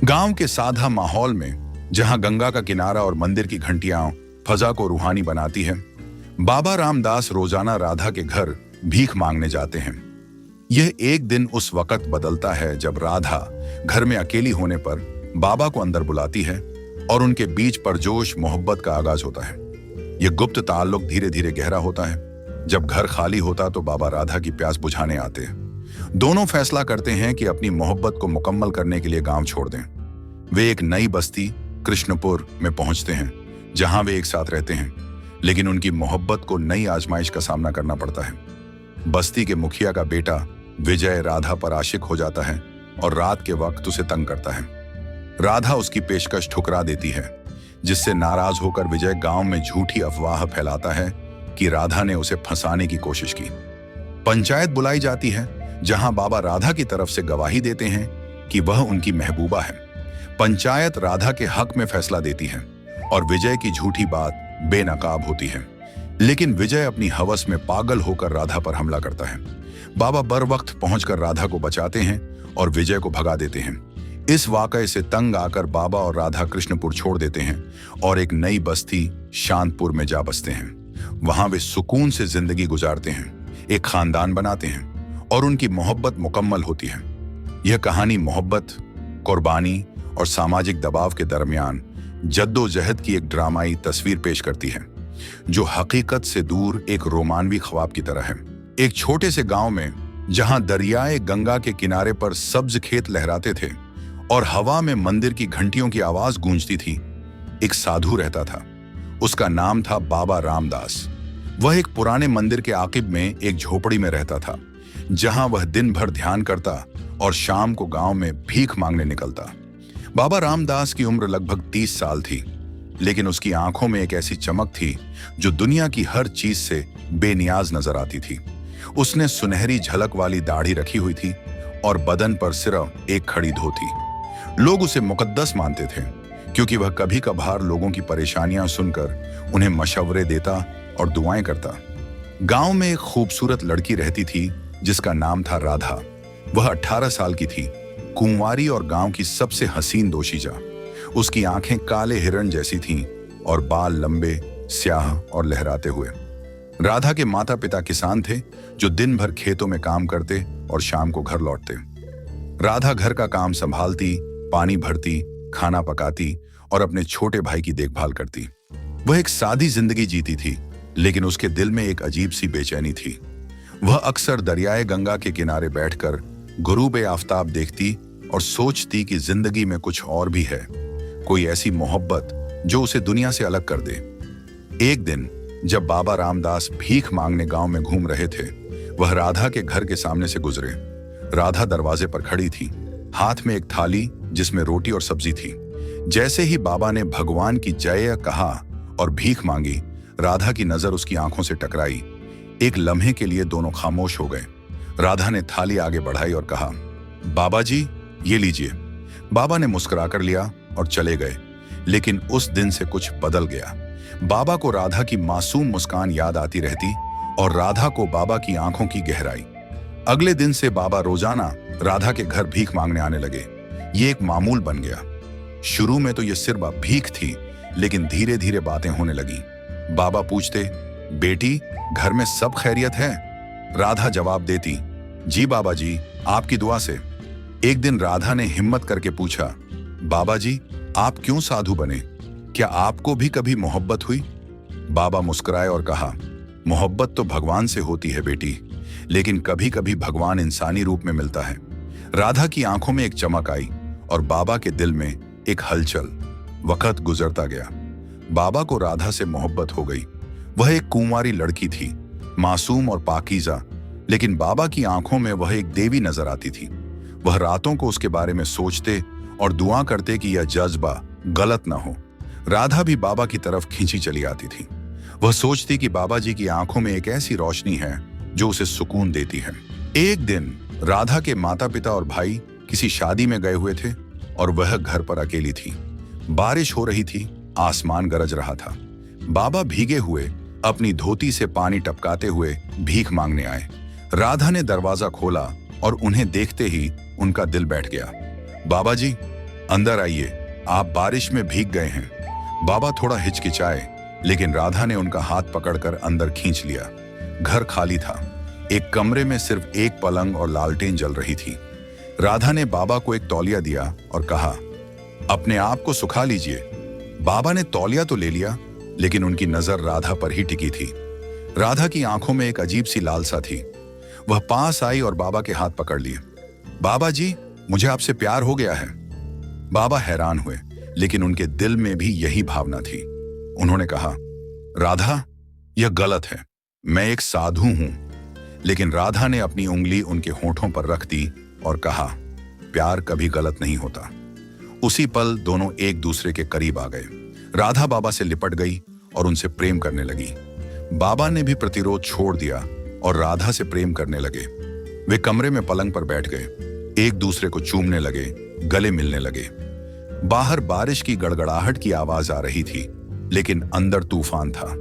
गांव के सादा माहौल में जहां गंगा का किनारा और मंदिर की घंटियां फजा को रूहानी बनाती है, बाबा रामदास रोजाना राधा के घर भीख मांगने जाते हैं। यह एक दिन उस वक्त बदलता है जब राधा घर में अकेली होने पर बाबा को अंदर बुलाती है और उनके बीच परजोश मोहब्बत का आगाज होता है। यह गुप्त ताल्लुक धीरे धीरे गहरा होता है। जब घर खाली होता तो बाबा राधा की प्यास बुझाने आते हैं। दोनों फैसला करते हैं कि अपनी मोहब्बत को मुकम्मल करने के लिए गांव छोड़ दें। वे एक नई बस्ती कृष्णपुर में पहुंचते हैं, जहां वे एक साथ रहते हैं, लेकिन उनकी मोहब्बत को नई आजमाइश का सामना करना पड़ता है। बस्ती के मुखिया का बेटा विजय राधा पर आशिक हो जाता है और रात के वक्त उसे तंग करता है। राधा उसकी पेशकश ठुकरा देती है, जिससे नाराज होकर विजय गांव में झूठी अफवाह फैलाता है कि राधा ने उसे फंसाने की कोशिश की। पंचायत बुलाई जाती है, जहां बाबा राधा की तरफ से गवाही देते हैं कि वह उनकी महबूबा है। पंचायत राधा के हक में फैसला देती है और विजय की झूठी बात बेनकाब होती है। लेकिन विजय अपनी हवस में पागल होकर राधा पर हमला करता है। बाबा बर वक्त पहुंचकर राधा को बचाते हैं और विजय को भगा देते हैं। इस वाकये से तंग आकर बाबा और राधा कृष्णपुर छोड़ देते हैं और एक नई बस्ती शांतपुर में जा बसते हैं। वहां वे सुकून से जिंदगी गुजारते हैं, एक खानदान बनाते हैं और उनकी मोहब्बत मुकम्मल होती है। यह कहानी मोहब्बत, कुर्बानी और सामाजिक दबाव के दरमियान जद्दोजहद की एक ड्रामाई तस्वीर पेश करती है, जो हकीकत से दूर एक रोमानवी ख्वाब की तरह है। एक छोटे से गांव में, जहां दरियाए गंगा के किनारे पर सब्ज खेत लहराते थे और हवा में मंदिर की घंटियों की आवाज गूंजती थी, एक साधु रहता था। उसका नाम था बाबा रामदास। वह एक पुराने मंदिर के आकिब में एक झोपड़ी में रहता था, जहां वह दिन भर ध्यान करता और शाम को गांव में भीख मांगने निकलता। बाबा रामदास की उम्र लगभग 30 साल थी, लेकिन उसकी आंखों में एक ऐसी चमक थी जो दुनिया की हर चीज से बेनियाज नजर आती थी। उसने सुनहरी झलक वाली दाढ़ी रखी हुई थी और बदन पर सिर्फ एक खड़ी धोती। लोग उसे मुकद्दस मानते थे, क्योंकि वह कभी कभार लोगों की परेशानियां सुनकर उन्हें मशवरे देता और दुआएं करता। गांव में एक खूबसूरत लड़की रहती थी जिसका नाम था राधा। वह 18 साल की थी, कुंवारी और गांव की सबसे हसीन दोशीजा। उसकी आंखें काले हिरण जैसी थीं और बाल लंबे, स्याह और लहराते हुए। राधा के माता पिता किसान थे, जो दिन भर खेतों में काम करते और शाम को घर लौटते। राधा घर का काम संभालती, पानी भरती, खाना पकाती और अपने छोटे भाई की देखभाल करती। वह एक सादी जिंदगी जीती थी, लेकिन उसके दिल में एक अजीब सी बेचैनी थी। वह अक्सर दरियाए गंगा के किनारे बैठकर गुरूब आफताब देखती और सोचती कि जिंदगी में कुछ और भी है, कोई ऐसी मोहब्बत जो उसे दुनिया से अलग कर दे। एक दिन जब बाबा रामदास भीख मांगने गांव में घूम रहे थे, वह राधा के घर के सामने से गुजरे। राधा दरवाजे पर खड़ी थी, हाथ में एक थाली जिसमें रोटी और सब्जी थी। जैसे ही बाबा ने भगवान की जय कहा और भीख मांगी, राधा की नजर उसकी आंखों से टकराई। एक लम्हे के लिए दोनों खामोश हो गए। राधा ने थाली आगे बढ़ाई और कहा, बाबा जी, ये लीजिए। बाबा ने मुस्कुराकर लिया और चले गए। लेकिन उस दिन से कुछ बदल गया। बाबा को राधा की मासूम मुस्कान याद आती रहती और राधा को बाबा की आंखों की गहराई। अगले दिन से बाबा रोजाना राधा के घर भीख मांगने आने लगे। ये एक मामूल बन गया। शुरू में तो ये सिर्फ भीख थी, लेकिन धीरे धीरे बातें होने लगी। बाबा पूछते, बेटी, घर में सब खैरियत है? राधा जवाब देती, जी बाबा जी, आपकी दुआ से। एक दिन राधा ने हिम्मत करके पूछा, बाबा जी, आप क्यों साधु बने? क्या आपको भी कभी मोहब्बत हुई? बाबा मुस्कुराए और कहा, मोहब्बत तो भगवान से होती है बेटी, लेकिन कभी कभी भगवान इंसानी रूप में मिलता है। राधा की आंखों में एक चमक आई और बाबा के दिल में एक हलचल। वक्त गुजरता गया। बाबा को राधा से मोहब्बत हो गई। वह एक कुंवारी लड़की थी, मासूम और पाकीज़ा, लेकिन बाबा की आंखों में वह एक देवी नजर आती थी। वह रातों को उसके बारे में सोचते और दुआ करते कि यह जज्बा गलत ना हो। राधा भी बाबा की तरफ खींची चली आती थी। वह सोचती कि बाबा जी की आंखों में एक ऐसी रोशनी है जो उसे सुकून देती है। एक दिन राधा के माता पिता और भाई किसी शादी में गए हुए थे और वह घर पर अकेली थी। बारिश हो रही थी, आसमान गरज रहा था। बाबा भीगे हुए अपनी धोती से पानी टपकाते हुए भीख मांगने आए। राधा ने दरवाजा खोला और उन्हें देखते ही उनका दिल बैठ गया। बाबा जी, अंदर आइए, आप बारिश में भीग गए हैं। बाबा थोड़ा हिचकिचाए, लेकिन राधा ने उनका हाथ पकड़कर अंदर खींच लिया। घर खाली था। एक कमरे में सिर्फ एक पलंग और लालटेन जल रही थी। राधा ने बाबा को एक तौलिया दिया और कहा, अपने आप को सुखा लीजिए। बाबा ने तौलिया तो ले लिया, लेकिन उनकी नजर राधा पर ही टिकी थी। राधा की आंखों में एक अजीब सी लालसा थी। वह पास आई और बाबा के हाथ पकड़ लिए। बाबा जी, मुझे आपसे प्यार हो गया है। बाबा हैरान हुए, लेकिन उनके दिल में भी यही भावना थी। उन्होंने कहा, राधा, यह गलत है। मैं एक साधु हूं। लेकिन राधा ने अपनी उंगली उनके होठों पर रख दी और कहा, प्यार कभी गलत नहीं होता। उसी पल दोनों एक दूसरे के करीब आ गए। राधा बाबा से लिपट गई और उनसे प्रेम करने लगी। बाबा ने भी प्रतिरोध छोड़ दिया और राधा से प्रेम करने लगे। वे कमरे में पलंग पर बैठ गए, एक दूसरे को चूमने लगे, गले मिलने लगे। बाहर बारिश की गड़गड़ाहट की आवाज आ रही थी, लेकिन अंदर तूफान था।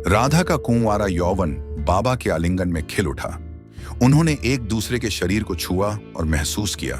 राधा का कुंवारा यौवन बाबा के आलिंगन में खिल उठा। उन्होंने एक दूसरे के शरीर को छुआ और महसूस किया।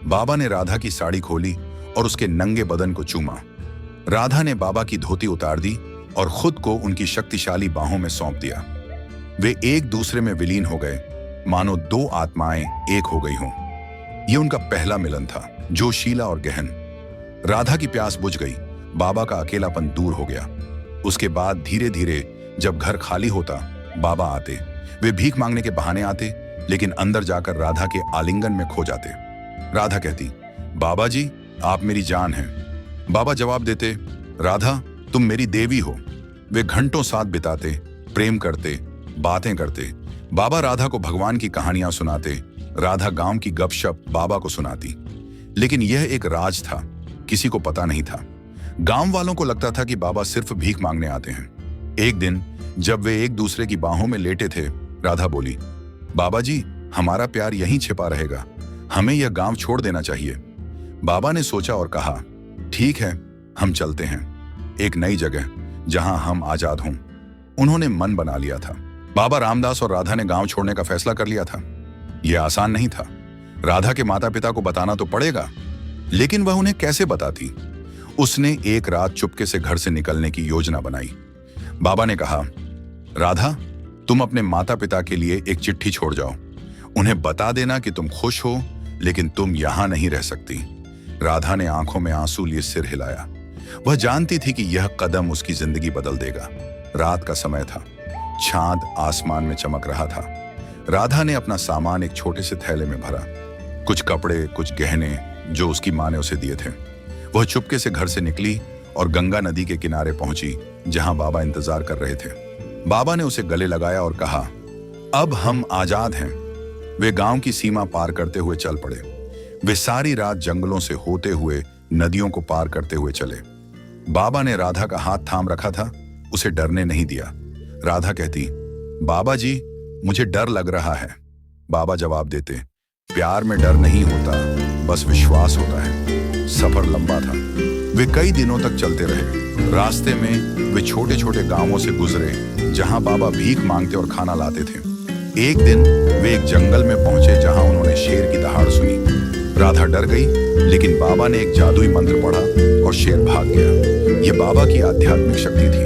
बाबा ने राधा की साड़ी खोली और उसके नंगे बदन को चूमा। राधा ने बाबा की धोती उतार दी और खुद को उनकी शक्तिशाली बाहों में सौंप दिया। वे एक दूसरे में विलीन हो गए, मानो दो आत्माएं एक हो गई हों। यह उनका पहला मिलन था, जोशीला और गहन। राधा की प्यास बुझ गई, बाबा का अकेलापन दूर हो गया। उसके बाद धीरे धीरे जब घर खाली होता, बाबा आते। वे भीख मांगने के बहाने आते, लेकिन अंदर जाकर राधा के आलिंगन में खो जाते। राधा कहती, बाबा जी, आप मेरी जान हैं। बाबा जवाब देते, राधा, तुम मेरी देवी हो। वे घंटों साथ बिताते, प्रेम करते, बातें करते। बाबा राधा को भगवान की कहानियां सुनाते, राधा गांव की गपशप बाबा को सुनाती। लेकिन यह एक राज था, किसी को पता नहीं था। गांव वालों को लगता था कि बाबा सिर्फ भीख मांगने आते हैं। एक दिन जब वे एक दूसरे की बाहों में लेटे थे, राधा बोली, बाबा जी, हमारा प्यार यहीं छिपा रहेगा। हमें यह गांव छोड़ देना चाहिए। बाबा ने सोचा और कहा, ठीक है, हम चलते हैं, एक नई जगह जहां हम आजाद हों। उन्होंने मन बना लिया था। बाबा रामदास और राधा ने गांव छोड़ने का फैसला कर लिया था। यह आसान नहीं था। राधा के माता पिता को बताना तो पड़ेगा, लेकिन वह उन्हें कैसे बताती? उसने एक रात चुपके से घर से निकलने की योजना बनाई। बाबा ने कहा, राधा, तुम अपने माता पिता के लिए एक चिट्ठी छोड़ जाओ। उन्हें बता देना कि तुम खुश हो, लेकिन तुम यहां नहीं रह सकती। राधा ने आंखों में आंसू लिए सिर हिलाया। वह जानती थी कि यह कदम उसकी जिंदगी बदल देगा। रात का समय था, चांद आसमान में चमक रहा था। राधा ने अपना सामान एक छोटे से थैले में भरा, कुछ कपड़े, कुछ गहने जो उसकी मां ने उसे दिए थे। वह चुपके से घर से निकली और गंगा नदी के किनारे पहुंची, जहां बाबा इंतजार कर रहे थे। बाबा ने उसे गले लगाया और कहा, अब हम आजाद हैं। वे गांव की सीमा पार करते हुए चल पड़े। वे सारी रात जंगलों से होते हुए नदियों को पार करते हुए चले। बाबा ने राधा का हाथ थाम रखा था, उसे डरने नहीं दिया। राधा कहती, बाबा जी, मुझे डर लग रहा है। बाबा जवाब देते, प्यार में डर नहीं होता, बस विश्वास होता है। सफर लंबा था। वे कई दिनों तक चलते रहे। रास्ते में वे छोटे छोटे गांवों से गुजरे, जहां बाबा भीख मांगते और खाना लाते थे। एक दिन वे एक जंगल में पहुंचे, जहां उन्होंने शेर की दहाड़ सुनी। राधा डर गई, लेकिन बाबा ने एक जादुई मंत्र पढ़ा और शेर भाग गया। यह बाबा की आध्यात्मिक शक्ति थी।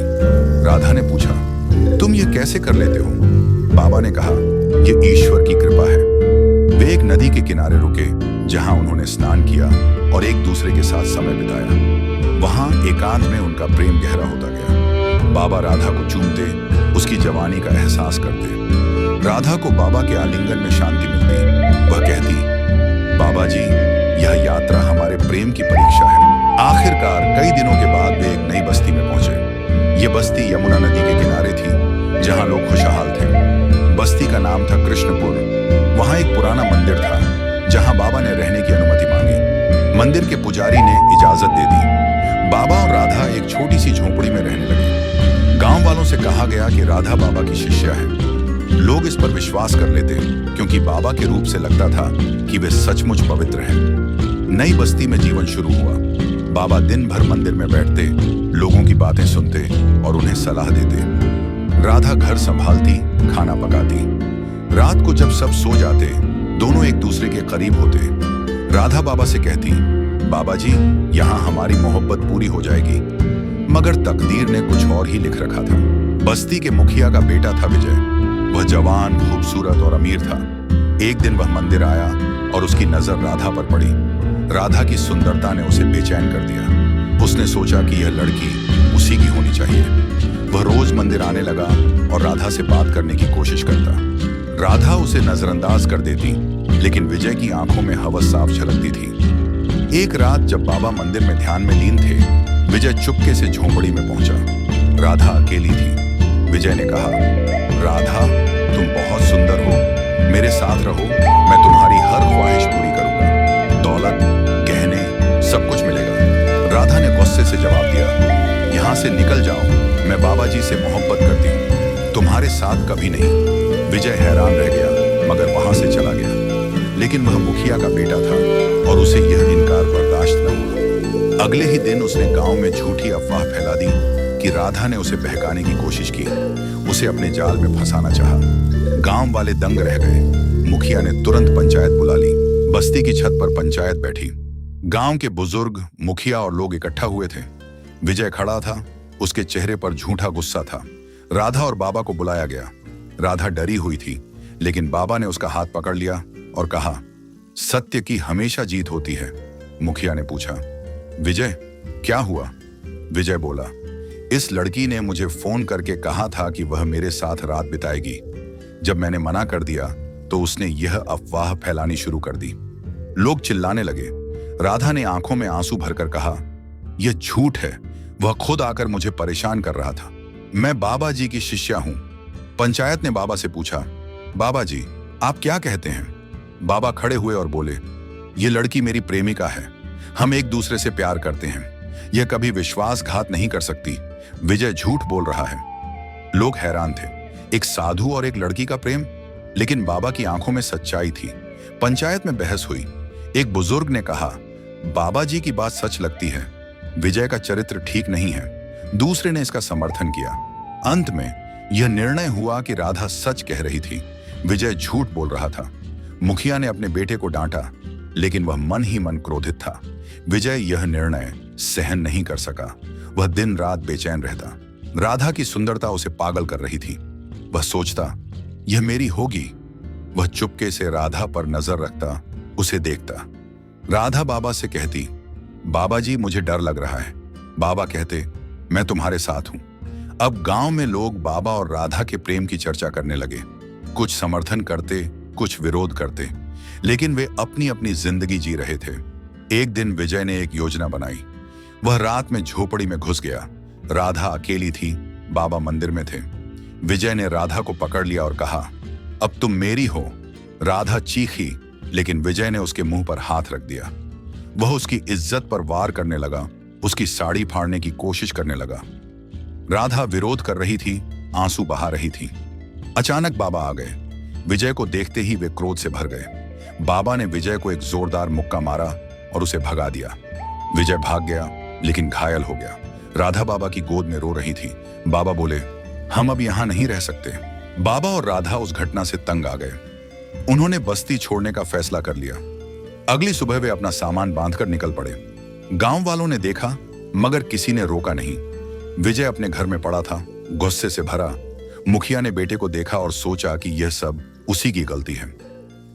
राधा ने पूछा, तुम ये कैसे कर लेते हो? बाबा ने कहा, यह ईश्वर की कृपा है। वे एक नदी के किनारे रुके, जहां उन्होंने स्नान किया और एक दूसरे के साथ समय बिताया। वहां एकांत में उनका प्रेम गहरा होता गया। बाबा राधा को चूमते, उसकी जवानी का एहसास करते। राधा को बाबा के आलिंगन में शांति मिलती। वह कहती, बाबा जी, यह यात्रा हमारे प्रेम की परीक्षा है। आखिरकार कई दिनों के बाद वे एक नई बस्ती में पहुंचे। ये बस्ती यमुना नदी के किनारे थी, जहां लोग खुशहाल थे। बस्ती का नाम था कृष्णपुर। वहां एक पुराना मंदिर था, जहां बाबा ने रहने की अनुमति मांगी। मंदिर के पुजारी ने इजाजत दे दी। बाबा और राधा एक छोटी सी झोपड़ी में रहने लगे। गांव वालों से कहा गया कि राधा बाबा की शिष्या है। लोग इस पर विश्वास कर लेते, क्योंकि बाबा के रूप से लगता था कि वे सचमुच पवित्र हैं। नई बस्ती में जीवन शुरू हुआ। बाबा दिन भर मंदिर में बैठते, लोगों की बातें सुनते और उन्हें सलाह देते। राधा घर संभालती, खाना पकाती। रात को जब सब सो जाते, दोनों एक दूसरे के करीब होते। राधा बाबा से कहती, बाबा जी, यहाँ हमारी मोहब्बत पूरी हो जाएगी। मगर तकदीर ने कुछ और ही लिख रखा था। बस्ती के मुखिया का बेटा था विजय। वह जवान, खूबसूरत और अमीर था। एक दिन वह मंदिर आया और उसकी नजर राधा पर पड़ी। राधा की सुंदरता ने उसे बेचैन कर दिया। उसने सोचा कि यह लड़की उसी की होनी चाहिए। वह रोज मंदिर आने लगा और राधा से बात करने की कोशिश करता। राधा उसे नजरअंदाज कर देती, लेकिन विजय की आंखों में हवस साफ झलकती थी। एक रात जब बाबा मंदिर में ध्यान में लीन थे, विजय चुपके से झोंपड़ी में पहुंचा। राधा अकेली थी। विजय ने कहा, राधा, तुम बहुत सुंदर हो, मेरे साथ रहो, मैं तुम्हारी हर ख्वाहिश पूरी करूंगा। दौलत, गहने, सब कुछ मिलेगा। राधा ने गुस्से से जवाब दिया, यहाँ से निकल जाओ, मैं बाबा जी से मोहब्बत करती हूँ, तुम्हारे साथ कभी नहीं। विजय हैरान रह गया, मगर वहां से चला गया। लेकिन वह मुखिया का बेटा था और उसे यह इनकार बर्दाश्त न हुआ। अगले ही दिन उसने गांव में झूठी अफवाह फैला दी कि राधा ने उसे बहकाने की कोशिश की, उसे अपने जाल में फंसाना चाहा। गांव वाले दंग रह गए। मुखिया ने तुरंत पंचायत बुला ली। बस्ती की छत पर पंचायत बैठी। गांव के बुजुर्ग, मुखिया और लोग इकट्ठा हुए थे। विजय खड़ा था, उसके चेहरे पर झूठा गुस्सा था। राधा और बाबा को बुलाया गया। राधा डरी हुई थी, लेकिन बाबा ने उसका हाथ पकड़ लिया और कहा, सत्य की हमेशा जीत होती है। मुखिया ने पूछा, विजय, क्या हुआ? विजय बोला, इस लड़की ने मुझे फोन करके कहा था कि वह मेरे साथ रात बिताएगी। जब मैंने मना कर दिया तो उसने यह अफवाह फैलानी शुरू कर दी। लोग चिल्लाने लगे। राधा ने आंखों में आंसू भरकर कहा, यह झूठ है, वह खुद आकर मुझे परेशान कर रहा था। मैं बाबा जी की शिष्या हूं। पंचायत ने बाबा से पूछा, बाबा जी, आप क्या कहते हैं? बाबा खड़े हुए और बोले, यह लड़की मेरी प्रेमिका है, हम एक दूसरे से प्यार करते हैं, यह कभी विश्वासघात नहीं कर सकती। विजय झूठ बोल रहा है। लोग हैरान थे, एक साधु और एक लड़की का प्रेम। लेकिन बाबा की आंखों में सच्चाई थी। पंचायत में बहस हुई। एक बुजुर्ग ने कहा, बाबा जी की बात सच लगती है, विजय का चरित्र ठीक नहीं है। दूसरे ने इसका समर्थन किया। अंत में यह निर्णय हुआ कि राधा सच कह रही थी, विजय झूठ बोल रहा था। मुखिया ने अपने बेटे को डांटा, लेकिन वह मन ही मन क्रोधित था। विजय यह निर्णय सहन नहीं कर सका। वह दिन रात बेचैन रहता। राधा की सुंदरता उसे पागल कर रही थी। वह सोचता, यह मेरी होगी। वह चुपके से राधा पर नजर रखता, उसे देखता। राधा बाबा से कहती, बाबा जी, मुझे डर लग रहा है। बाबा कहते, मैं तुम्हारे साथ हूं। अब गांव में लोग बाबा और राधा के प्रेम की चर्चा करने लगे। कुछ समर्थन करते, कुछ विरोध करते, लेकिन वे अपनी अपनी जिंदगी जी रहे थे। एक दिन विजय ने एक योजना बनाई। वह रात में झोपड़ी में घुस गया। राधा अकेली थी, बाबा मंदिर में थे। विजय ने राधा को पकड़ लिया और कहा, अब तुम मेरी हो। राधा चीखी, लेकिन विजय ने उसके मुंह पर हाथ रख दिया। वह उसकी इज्जत पर वार करने लगा, उसकी साड़ी फाड़ने की कोशिश करने लगा। राधा विरोध कर रही थी, आंसू बहा रही थी। अचानक बाबा आ गए। विजय को देखते ही वे क्रोध से भर गए। बाबा ने विजय को एक जोरदार मुक्का मारा और उसे भगा दिया। विजय भाग गया, लेकिन घायल हो गया। राधा बाबा की गोद में रो रही थी। बाबा बोले, हम अब यहां नहीं रह सकते। बाबा और राधा उस घटना से तंग आ गए। उन्होंने बस्ती छोड़ने का फैसला कर लिया। अगली सुबह वे अपना सामान बांधकर निकल पड़े। गांव वालों ने देखा, मगर किसी ने रोका नहीं। विजय अपने घर में पड़ा था, गुस्से से भरा। मुखिया ने बेटे को देखा और सोचा कि यह सब उसी की गलती है।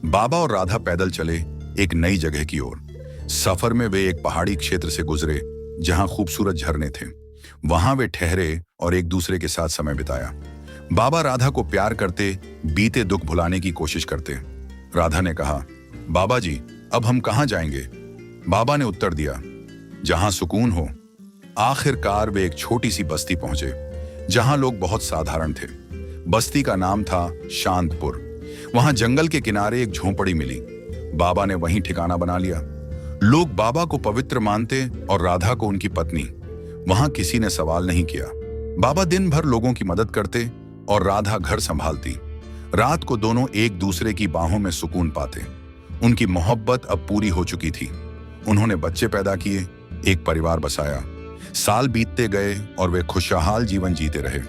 बाबा और राधा पैदल चले एक नई जगह की ओर। सफर में वे एक पहाड़ी क्षेत्र से गुजरे जहां खूबसूरत झरने थे। वहां वे ठहरे और एक दूसरे के साथ समय बिताया। बाबा राधा को प्यार करते, बीते दुख भुलाने की कोशिश करते। राधा ने कहा, बाबा जी, अब हम कहां जाएंगे? बाबा ने उत्तर दिया, जहां सुकून हो। आखिरकार वे एक छोटी सी बस्ती पहुंचे, जहां लोग बहुत साधारण थे। बस्ती का नाम था शांतपुर। वहां जंगल के किनारे एक झोंपड़ी मिली। बाबा ने वहीं ठिकाना बना लिया। लोग बाबा को पवित्र मानते और राधा को उनकी पत्नी। वहां किसी ने सवाल नहीं किया। बाबा दिन भर लोगों की मदद करते और राधा घर संभालती। रात को दोनों एक दूसरे की बाहों में सुकून पाते। उनकी मोहब्बत अब पूरी हो चुकी थी। उन्होंने बच्चे पैदा किए, एक परिवार बसाया। साल बीतते गए और वे खुशहाल जीवन जीते रहे।